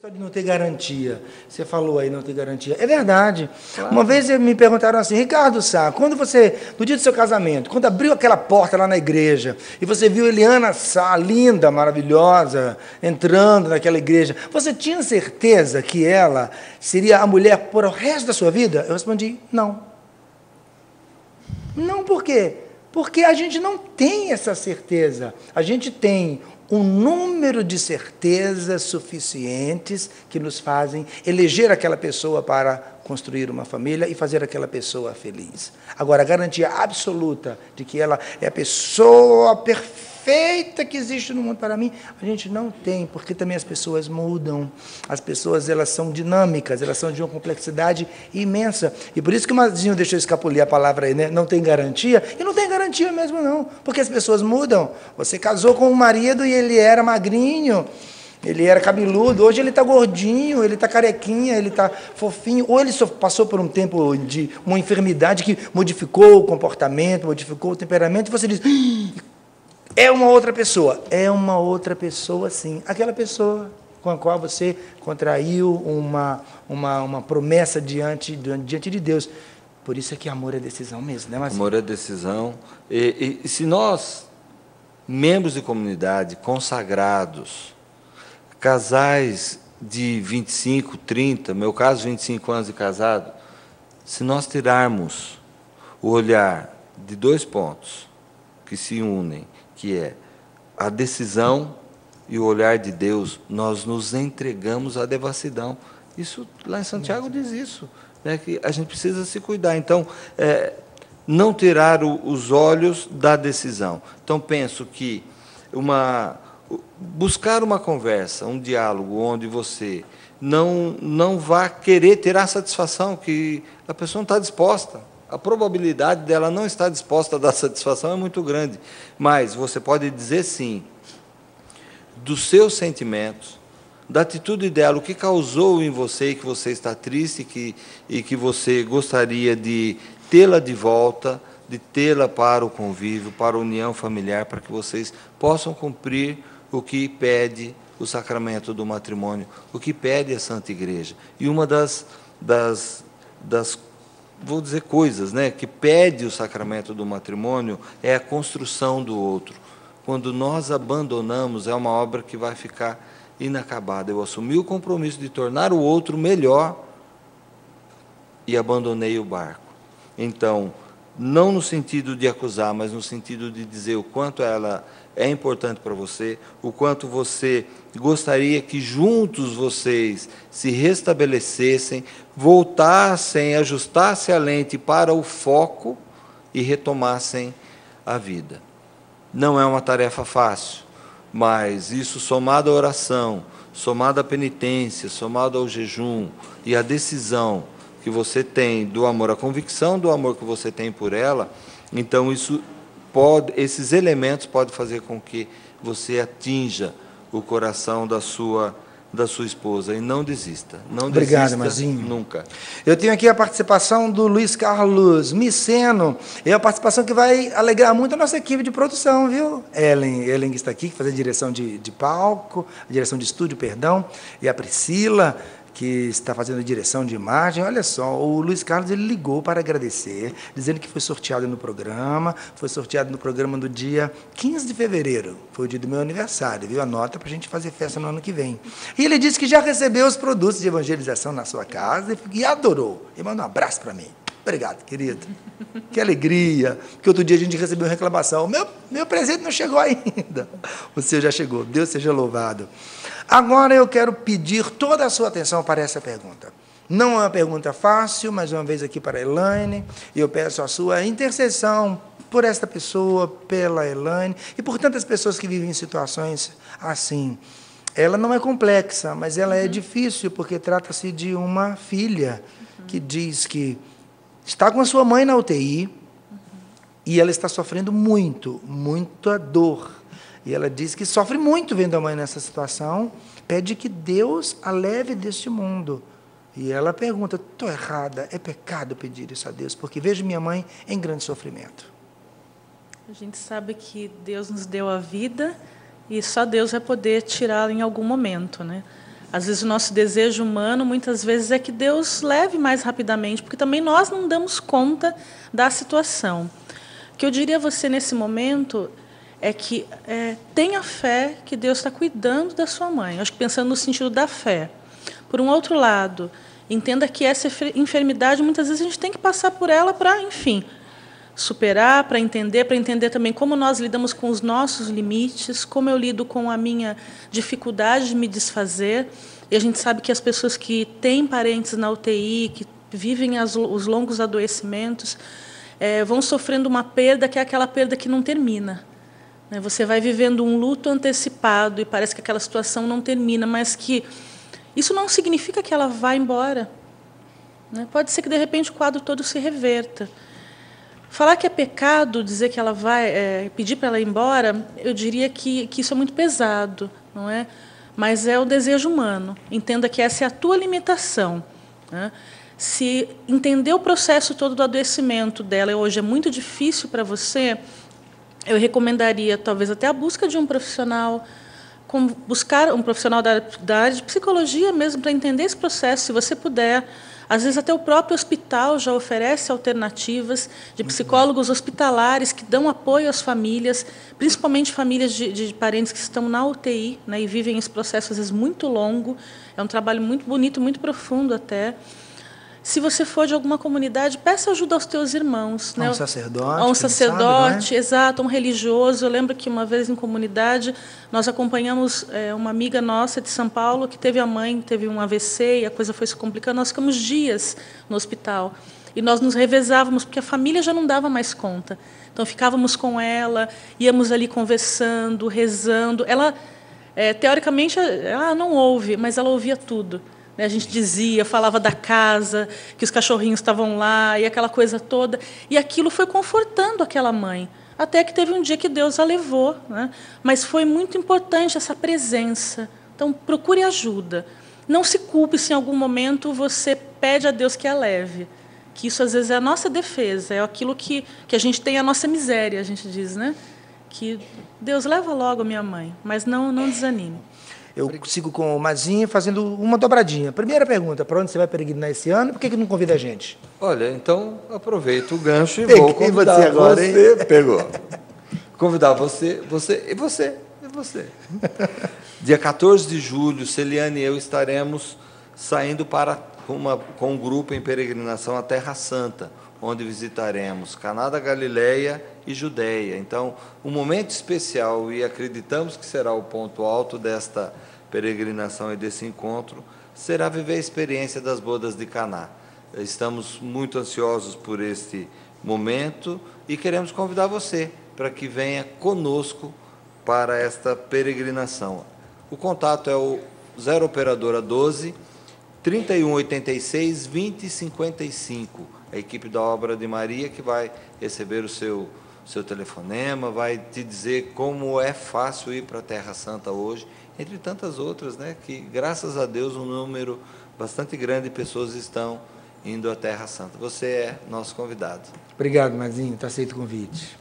De não ter garantia. Você falou aí, não ter garantia. É verdade. Claro. Uma vez me perguntaram assim, Ricardo Sá, quando você, no dia do seu casamento, quando abriu aquela porta lá na igreja, e você viu Eliana Sá, linda, maravilhosa, entrando naquela igreja, você tinha certeza que ela seria a mulher por o resto da sua vida? Eu respondi, não. Não, por quê? Porque a gente não tem essa certeza. A gente tem um número de certezas suficientes que nos fazem eleger aquela pessoa para construir uma família e fazer aquela pessoa feliz. Agora, a garantia absoluta de que ela é a pessoa perfeita que existe no mundo para mim, a gente não tem, porque também as pessoas mudam. As pessoas, elas são dinâmicas, elas são de uma complexidade imensa. E por isso que o Mazinho deixou escapulir a palavra aí, né? Não tem garantia. E não tem garantia mesmo, não. Porque as pessoas mudam. Você casou com um marido e ele era magrinho, ele era cabeludo, hoje ele está gordinho, ele está carequinha, ele está fofinho, ou ele só passou por um tempo de uma enfermidade que modificou o comportamento, modificou o temperamento, e você diz, é uma outra pessoa. É uma outra pessoa, sim. Aquela pessoa com a qual você contraiu uma promessa diante de Deus. Por isso é que amor é decisão mesmo, né, Marcinho? Amor é decisão. E se nós, membros de comunidade, consagrados, casais de 25, 30, meu caso, 25 anos de casado, se nós tirarmos o olhar de dois pontos que se unem, que é a decisão e o olhar de Deus, nós nos entregamos à devassidão. Isso, lá em Santiago diz isso, né, que a gente precisa se cuidar. Então, não tirar os olhos da decisão. Então, penso que buscar uma conversa, um diálogo, onde você não vá querer ter a satisfação que a pessoa não está disposta. A probabilidade dela não estar disposta a dar satisfação é muito grande. Mas você pode dizer sim, dos seus sentimentos, da atitude dela, o que causou em você, que você está triste e que você gostaria de tê-la de volta, de tê-la para o convívio, para a união familiar, para que vocês possam cumprir o que pede o sacramento do matrimônio, o que pede a Santa Igreja. E uma das vou dizer coisas, né, que pede o sacramento do matrimônio é a construção do outro. Quando nós abandonamos, é uma obra que vai ficar inacabada. Eu assumi o compromisso de tornar o outro melhor e abandonei o barco. Então, não no sentido de acusar, mas no sentido de dizer o quanto ela é importante para você, o quanto você gostaria que juntos vocês se restabelecessem, voltassem, ajustassem a lente para o foco e retomassem a vida. Não é uma tarefa fácil, mas isso somado à oração, somado à penitência, somado ao jejum e à decisão que você tem do amor, a convicção do amor que você tem por ela, então esses elementos podem fazer com que você atinja o coração da sua esposa e não desista. Não Obrigado, desista Mazinho. Nunca. Eu tenho aqui a participação do Luiz Carlos Miceno. É a participação que vai alegrar muito a nossa equipe de produção, viu? Ellen que está aqui, que faz a direção de palco, a direção de estúdio, perdão, e a Priscila, que está fazendo a direção de imagem. Olha só, o Luiz Carlos ele ligou para agradecer, dizendo que foi sorteado no programa no dia 15 de fevereiro, foi o dia do meu aniversário, viu? Anota para a gente fazer festa no ano que vem. E ele disse que já recebeu os produtos de evangelização na sua casa e adorou. E mandou um abraço para mim. Obrigado, querido. Que alegria. Que outro dia a gente recebeu uma reclamação. Meu presente não chegou ainda. O seu já chegou. Deus seja louvado. Agora eu quero pedir toda a sua atenção para essa pergunta. Não é uma pergunta fácil, mas uma vez aqui para a Elaine, eu peço a sua intercessão por esta pessoa, pela Elaine, e por tantas pessoas que vivem em situações assim. Ela não é complexa, mas ela é difícil, porque trata-se de uma filha que diz que está com a sua mãe na UTI e ela está sofrendo muita dor. E ela diz que sofre muito vendo a mãe nessa situação, pede que Deus a leve deste mundo. E ela pergunta, estou errada, é pecado pedir isso a Deus, porque vejo minha mãe em grande sofrimento. A gente sabe que Deus nos deu a vida e só Deus vai poder tirá-la em algum momento, né? Às vezes o nosso desejo humano, muitas vezes, é que Deus leve mais rapidamente, porque também nós não damos conta da situação. O que eu diria a você nesse momento é que tenha fé que Deus está cuidando da sua mãe. Acho que pensando no sentido da fé. Por um outro lado, entenda que essa enfermidade, muitas vezes, a gente tem que passar por ela para, enfim, superar, para entender também como nós lidamos com os nossos limites, como eu lido com a minha dificuldade de me desfazer. E a gente sabe que as pessoas que têm parentes na UTI, que vivem os longos adoecimentos, vão sofrendo uma perda que é aquela perda que não termina. Você vai vivendo um luto antecipado e parece que aquela situação não termina, mas que isso não significa que ela vai embora. Pode ser que, de repente, o quadro todo se reverta. Falar que é pecado dizer que ela vai pedir para ela ir embora, eu diria que isso é muito pesado, não é? Mas é o desejo humano. Entenda que essa é a tua limitação. Se entender o processo todo do adoecimento dela hoje é muito difícil para você, eu recomendaria talvez até a busca de um profissional, buscar um profissional da área de psicologia mesmo para entender esse processo, se você puder. Às vezes até o próprio hospital já oferece alternativas de psicólogos hospitalares que dão apoio às famílias, principalmente famílias de parentes que estão na UTI, e vivem esse processo às vezes muito longo. É um trabalho muito bonito, muito profundo até. Se você for de alguma comunidade, peça ajuda aos teus irmãos. A um sacerdote. A um sacerdote, sabe, exato, a um religioso. Eu lembro que uma vez em comunidade, nós acompanhamos uma amiga nossa de São Paulo que teve a mãe, teve um AVC e a coisa foi se complicando. Nós ficamos dias no hospital e nós nos revezávamos, porque a família já não dava mais conta. Então, ficávamos com ela, íamos ali conversando, rezando. Ela, teoricamente, ela não ouve, mas ela ouvia tudo. A gente dizia, falava da casa, que os cachorrinhos estavam lá, e aquela coisa toda. E aquilo foi confortando aquela mãe, até que teve um dia que Deus a levou. Mas foi muito importante essa presença. Então, procure ajuda. Não se culpe se em algum momento você pede a Deus que a leve. Que isso, às vezes, é a nossa defesa, é aquilo que a gente tem, a nossa miséria, a gente diz, que Deus leva logo a minha mãe, mas não desanime. Eu sigo com o Mazinho fazendo uma dobradinha. Primeira pergunta, para onde você vai peregrinar esse ano? Por que não convida a gente? Olha, então aproveito o gancho e vou convidar você agora, hein? Você pegou. Convidar você e você. Dia 14 de julho, Celiane e eu estaremos saindo com um grupo em peregrinação à Terra Santa, onde visitaremos Caná da Galileia e Judeia. Então, um momento especial, e acreditamos que será o ponto alto desta peregrinação e desse encontro, será viver a experiência das bodas de Caná. Estamos muito ansiosos por este momento e queremos convidar você para que venha conosco para esta peregrinação. O contato é o 0 operadora 12 3186 2055. A equipe da Obra de Maria que vai receber o seu telefonema, vai te dizer como é fácil ir para a Terra Santa hoje, entre tantas outras, que, graças a Deus, um número bastante grande de pessoas estão indo à Terra Santa. Você é nosso convidado. Obrigado, Mazinho, está aceito o convite.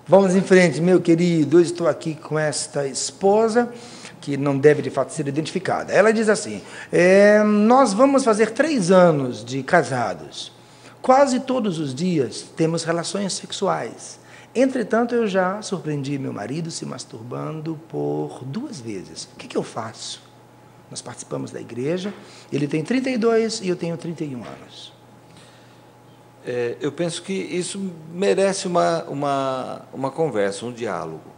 Vamos em frente, meu querido. Hoje estou aqui com esta esposa, que não deve, de fato, ser identificada. Ela diz assim, nós vamos fazer 3 anos de casados. Quase todos os dias temos relações sexuais. Entretanto, eu já surpreendi meu marido se masturbando por 2 vezes. O que eu faço? Nós participamos da igreja, ele tem 32 e eu tenho 31 anos. Eu penso que isso merece uma conversa, um diálogo.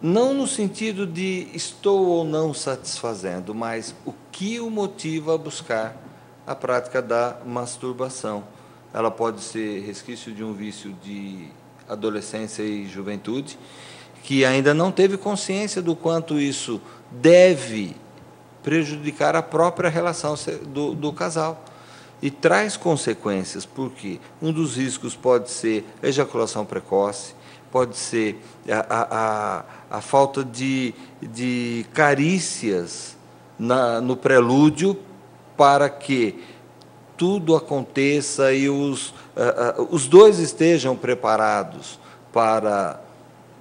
Não no sentido de estou ou não satisfazendo, mas o que o motiva a buscar a prática da masturbação. Ela pode ser resquício de um vício de adolescência e juventude, que ainda não teve consciência do quanto isso deve prejudicar a própria relação do casal. E traz consequências, porque um dos riscos pode ser ejaculação precoce, pode ser a falta de carícias no prelúdio, para que tudo aconteça e os dois estejam preparados para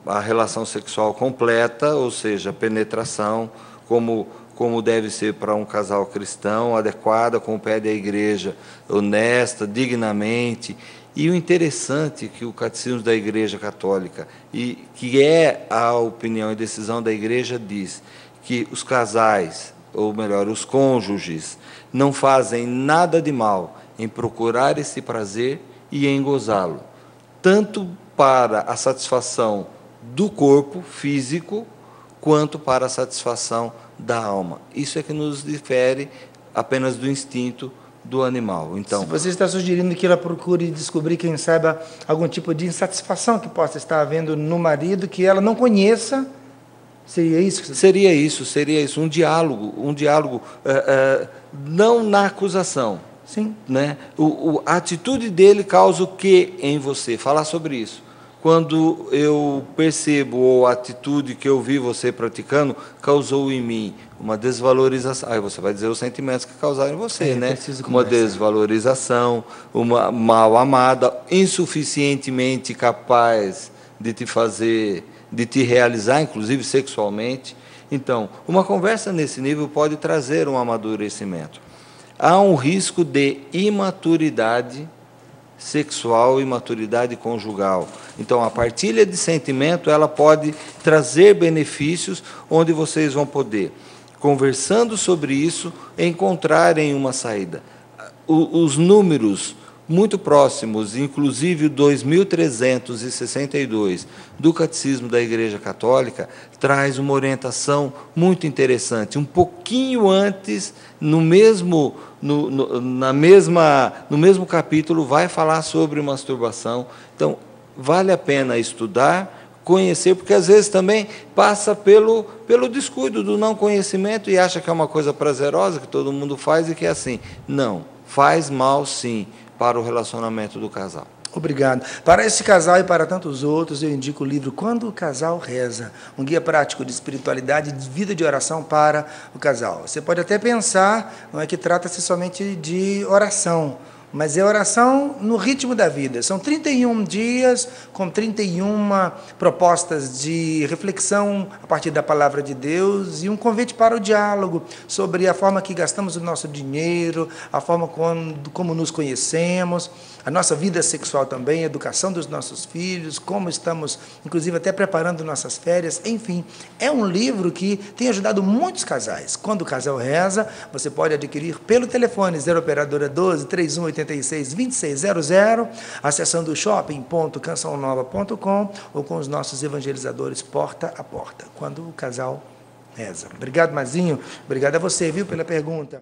a relação sexual completa, ou seja, penetração, como como deve ser para um casal cristão, adequada, como pede a igreja, honesta, dignamente. E o interessante é que o Catecismo da Igreja Católica, e que é a opinião e decisão da igreja, diz que os casais, ou melhor, os cônjuges, não fazem nada de mal em procurar esse prazer e em gozá-lo, tanto para a satisfação do corpo físico, quanto para a satisfação da alma. Isso é que nos difere apenas do instinto do animal. Então, se você está sugerindo que ela procure descobrir, quem sabe, algum tipo de insatisfação que possa estar havendo no marido, que ela não conheça, seria isso? Seria isso, um diálogo não na acusação. Sim. Né? A atitude dele causa o que em você? Falar sobre isso. Quando eu percebo, ou a atitude que eu vi você praticando, causou em mim uma desvalorização. Aí você vai dizer os sentimentos que causaram em você, né? Uma desvalorização, uma mal amada, insuficientemente capaz de te fazer, de te realizar, inclusive sexualmente. Então, uma conversa nesse nível pode trazer um amadurecimento. Há um risco de imaturidade sexual e maturidade conjugal. Então, a partilha de sentimento, ela pode trazer benefícios, onde vocês vão poder, conversando sobre isso, encontrarem uma saída. Os números muito próximos, inclusive o 2362 do Catecismo da Igreja Católica, traz uma orientação muito interessante. Um pouquinho antes, no mesmo capítulo, vai falar sobre masturbação. Então, vale a pena estudar, conhecer, porque às vezes também passa pelo descuido do não conhecimento e acha que é uma coisa prazerosa, que todo mundo faz e que é assim. Não, faz mal sim para o relacionamento do casal. Obrigado. Para esse casal e para tantos outros, eu indico o livro Quando o Casal Reza, um guia prático de espiritualidade e de vida de oração para o casal. Você pode até pensar, não é que trata-se somente de oração, mas é oração no ritmo da vida. São 31 dias com 31 propostas de reflexão a partir da palavra de Deus e um convite para o diálogo sobre a forma que gastamos o nosso dinheiro, a forma como nos conhecemos, a nossa vida sexual também, a educação dos nossos filhos, como estamos, inclusive, até preparando nossas férias. Enfim, é um livro que tem ajudado muitos casais. Quando o Casal Reza, você pode adquirir pelo telefone 0 operadora 12 3186 2600, acessando o shopping.cançãonova.com ou com os nossos evangelizadores porta a porta. Quando o Casal Reza. Obrigado, Mazinho. Obrigado a você, viu, pela pergunta.